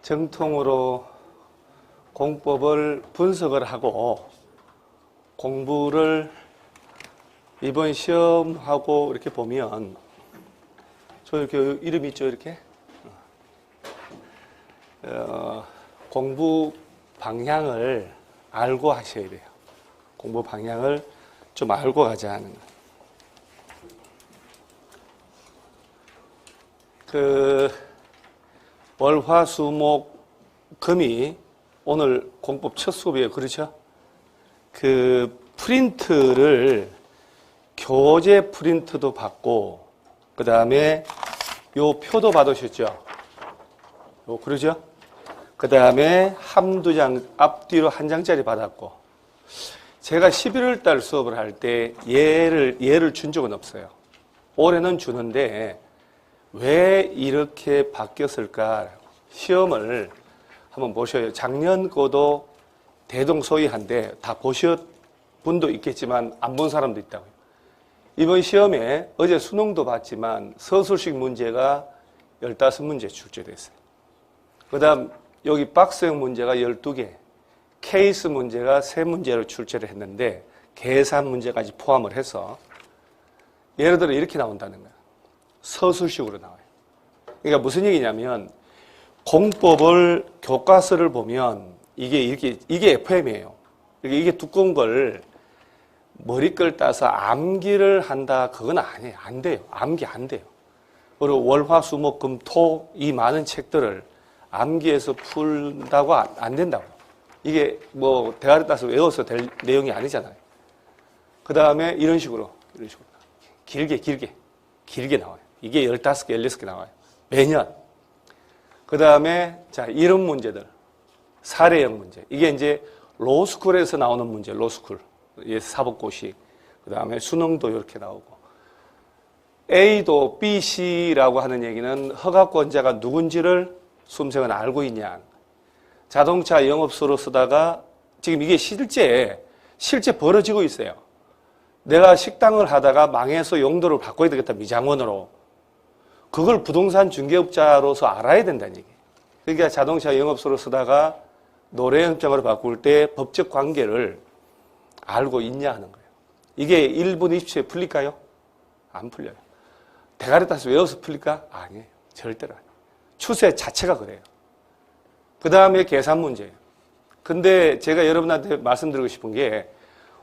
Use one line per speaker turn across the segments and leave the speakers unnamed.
정통으로 공법을 분석을 하고 공부를 이번 시험하고 이렇게 보면 저 이렇게 이름 있죠, 이렇게 공부 방향을 알고 하셔야 돼요. 공부 방향을 좀 알고 가자 하는 거. 월화수목 금이 오늘 공법 첫 수업이에요. 그렇죠? 프린트를 교재 프린트도 받고 그 다음에 요 표도 받으셨죠? 그러죠? 그 다음에 한두 장 앞뒤로 한 장짜리 받았고 제가 11월 달 수업을 할 때 얘를 준 적은 없어요. 올해는 주는데 왜 이렇게 바뀌었을까? 시험을 한번 보셔요. 작년 거도 대동소이한데 다 보셨 분도 있겠지만 안 본 사람도 있다고요. 이번 시험에 어제 수능도 봤지만 서술식 문제가 15문제 출제됐어요. 그 다음 여기 박스형 문제가 12개, 케이스 문제가 3문제로 출제를 했는데 계산 문제까지 포함을 해서 예를 들어 이렇게 나온다는 거예요. 서술식으로 나와요. 그러니까 무슨 얘기냐면 공법을 교과서를 보면 이게 FM이에요. 이게 두꺼운 걸 머리끌 따서 암기를 한다. 그건 아니에요. 안 돼요. 암기 안 돼요. 그리고 월화수목금토 이 많은 책들을 암기해서 풀다고 안 된다고. 이게 뭐 대화를 따서 외워서 될 내용이 아니잖아요. 그 다음에 이런 식으로 길게 나와요. 이게 15개, 16개 나와요. 매년. 그 다음에 자 이런 문제들. 사례형 문제. 이게 이제 로스쿨에서 나오는 문제. 로스쿨. 사법고시. 그 다음에 수능도 이렇게 나오고. A도 B, C라고 하는 얘기는 허가권자가 누군지를 수험생은 알고 있냐. 자동차 영업소로 쓰다가 지금 이게 실제 벌어지고 있어요. 내가 식당을 하다가 망해서 용도를 바꿔야 되겠다. 미장원으로. 그걸 부동산 중개업자로서 알아야 된다는 얘기예요. 그러니까 자동차 영업소로 쓰다가 노래영장으로 바꿀 때 법적 관계를 알고 있냐 하는 거예요. 이게 1분 20초에 풀릴까요? 안 풀려요. 대가리 따서 외워서 풀릴까? 아니에요. 절대로 아니에요. 추세 자체가 그래요. 그 다음에 계산 문제예요. 근데 제가 여러분한테 말씀드리고 싶은 게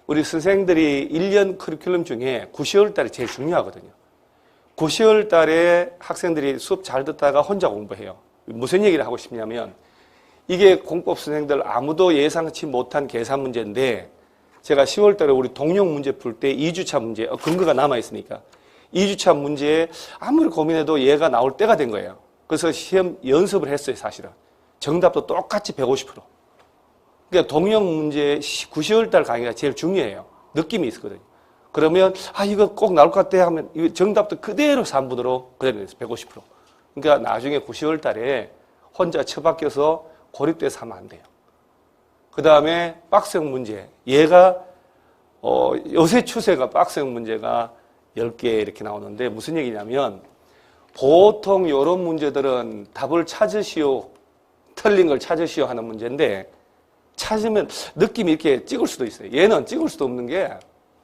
우리 선생들이 1년 커리큘럼 중에 9, 10월 달이 제일 중요하거든요. 9, 10월 달에 학생들이 수업 잘 듣다가 혼자 공부해요. 무슨 얘기를 하고 싶냐면 이게 공법 선생들 아무도 예상치 못한 계산 문제인데 제가 10월 달에 우리 동영 문제 풀 때 2주차 문제, 근거가 남아있으니까 2주차 문제에 아무리 고민해도 얘가 나올 때가 된 거예요. 그래서 시험 연습을 했어요, 사실은. 정답도 똑같이 150%. 그러니까 동영 문제 9, 10월 달 강의가 제일 중요해요. 느낌이 있거든요. 그러면 이거 꼭 나올 것 같아 하면 이거 정답도 그대로 3분으로 그대로 됐어요. 150%. 그러니까 나중에 9, 10월 달에 혼자 처박혀서 고립돼서 하면 안 돼요. 그 다음에 박스형 문제. 얘가 요새 추세가 박스형 문제가 10개 이렇게 나오는데 무슨 얘기냐면 보통 이런 문제들은 답을 찾으시오, 틀린 걸 찾으시오 하는 문제인데 찾으면 느낌이 이렇게 찍을 수도 있어요. 얘는 찍을 수도 없는 게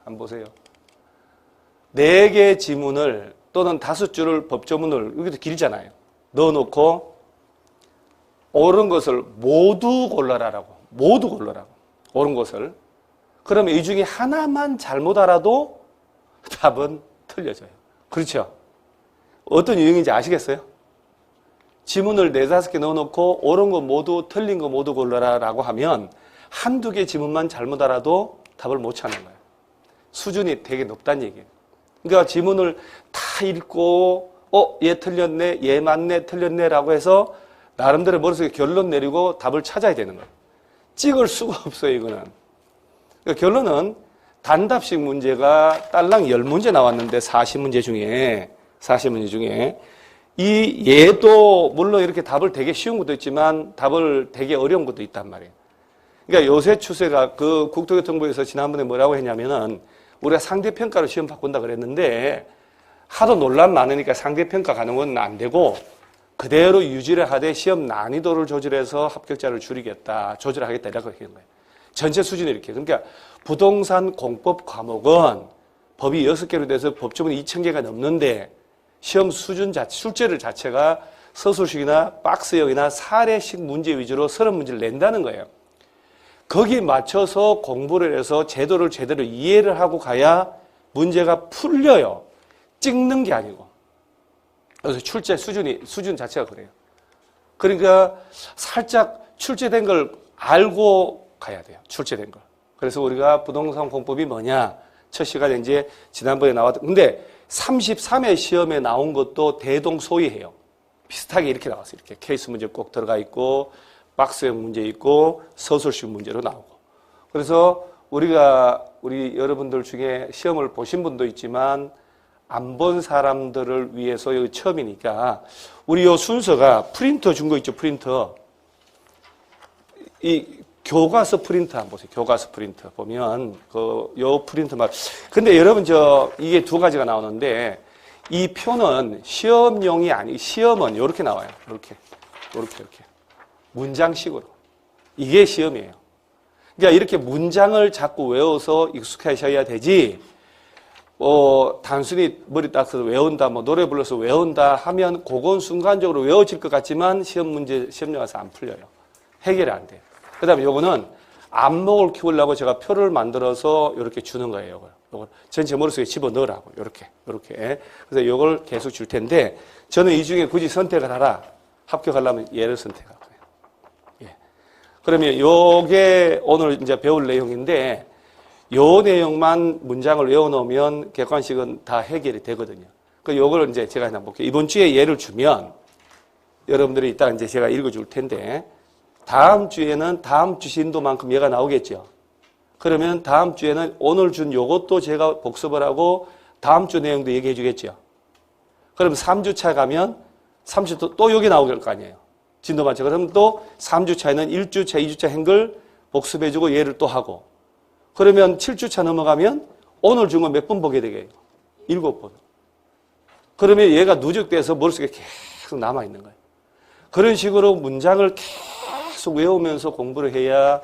한번 보세요. 4개의 지문을 또는 5줄을 법조문을 여기도 길잖아요. 넣어놓고 옳은 것을 모두 골라라라고. 모두 골라라고. 옳은 것을. 그러면 이 중에 하나만 잘못 알아도 답은 틀려져요. 그렇죠? 어떤 유형인지 아시겠어요? 지문을 4, 5개 넣어놓고 옳은 거 모두 틀린 거 모두 골라라라고 하면 한두 개 지문만 잘못 알아도 답을 못 찾는 거예요. 수준이 되게 높다는 얘기예요. 그러니까 지문을 다 읽고 얘 틀렸네, 얘 맞네, 틀렸네라고 해서 나름대로 머릿속에 결론 내리고 답을 찾아야 되는 거예요. 찍을 수가 없어요, 이거는. 그러니까 결론은 단답식 문제가 딸랑 10문제 나왔는데 40문제 중에 얘도 물론 이렇게 답을 되게 쉬운 것도 있지만 답을 되게 어려운 것도 있단 말이에요. 그러니까 요새 추세가 국토교통부에서 지난번에 뭐라고 했냐면은 우리가 상대평가로 시험 바꾼다 그랬는데 하도 논란 많으니까 상대평가 가는 건 안 되고 그대로 유지를 하되 시험 난이도를 조절해서 합격자를 줄이겠다, 조절하겠다 이라고 하는 거예요. 전체 수준이 이렇게. 그러니까 부동산 공법 과목은 법이 6개로 돼서 법조문이 2,000개가 넘는데 시험 수준 자체, 출제를 자체가 서술식이나 박스형이나 사례식 문제 위주로 30문제를 낸다는 거예요. 거기에 맞춰서 공부를 해서 제도를 제대로 이해를 하고 가야 문제가 풀려요. 찍는 게 아니고. 그래서 출제 수준 자체가 그래요. 그러니까 살짝 출제된 걸 알고 가야 돼요. 출제된 걸. 그래서 우리가 부동산 공법이 뭐냐? 첫 시간에 이제 지난번에 나왔던, 근데 33회 시험에 나온 것도 대동소이해요. 비슷하게 이렇게 나왔어요. 이렇게 케이스 문제 꼭 들어가 있고, 박스형 문제 있고, 서술식 문제로 나오고. 그래서 우리 여러분들 중에 시험을 보신 분도 있지만, 안 본 사람들을 위해서 여기 처음이니까, 우리 요 순서가 프린터 준 거 있죠, 프린터. 이 교과서 프린터 한번 보세요. 교과서 프린터 보면 요 프린터만. 근데 여러분 이게 두 가지가 나오는데 이 표는 시험용이 아니 시험은 이렇게 나와요. 이렇게 문장식으로. 이게 시험이에요. 그러니까 이렇게 문장을 자꾸 외워서 익숙하셔야 되지. 단순히 머리 딱 써서 외운다, 노래 불러서 외운다 하면 그건 순간적으로 외워질 것 같지만 시험 나와서 안 풀려요. 해결이 안 돼요. 그 다음에 요거는 안목을 키우려고 제가 표를 만들어서 이렇게 주는 거예요. 요걸 전체 머릿속에 집어 넣으라고. 요렇게. 그래서 요걸 계속 줄 텐데, 저는 이 중에 굳이 선택을 하라. 합격하려면 얘를 선택할 거예요. 예. 그러면 요게 오늘 이제 배울 내용인데, 요 내용만 문장을 외워놓으면 객관식은 다 해결이 되거든요. 그 요걸 이제 제가 한번 볼게요. 이번 주에 예를 주면, 여러분들이 이따 이제 제가 읽어줄 텐데, 다음 주에는 다음 주 신도만큼 얘가 나오겠죠. 그러면 다음 주에는 오늘 준 요것도 제가 복습을 하고 다음 주 내용도 얘기해 주겠죠. 그럼 3주차 가면 3주 또 여기 나오게 할 거 아니에요. 진도만차. 그러면 또 3주차에는 1주차, 2주차 한 걸 복습해 주고 얘를 또 하고. 그러면 7주차 넘어가면 오늘 준 거 몇 번 보게 되게요? 7번. 그러면 얘가 누적돼서 머릿속에 계속 남아 있는 거예요. 그런 식으로 문장을 계속 외우면서 공부를 해야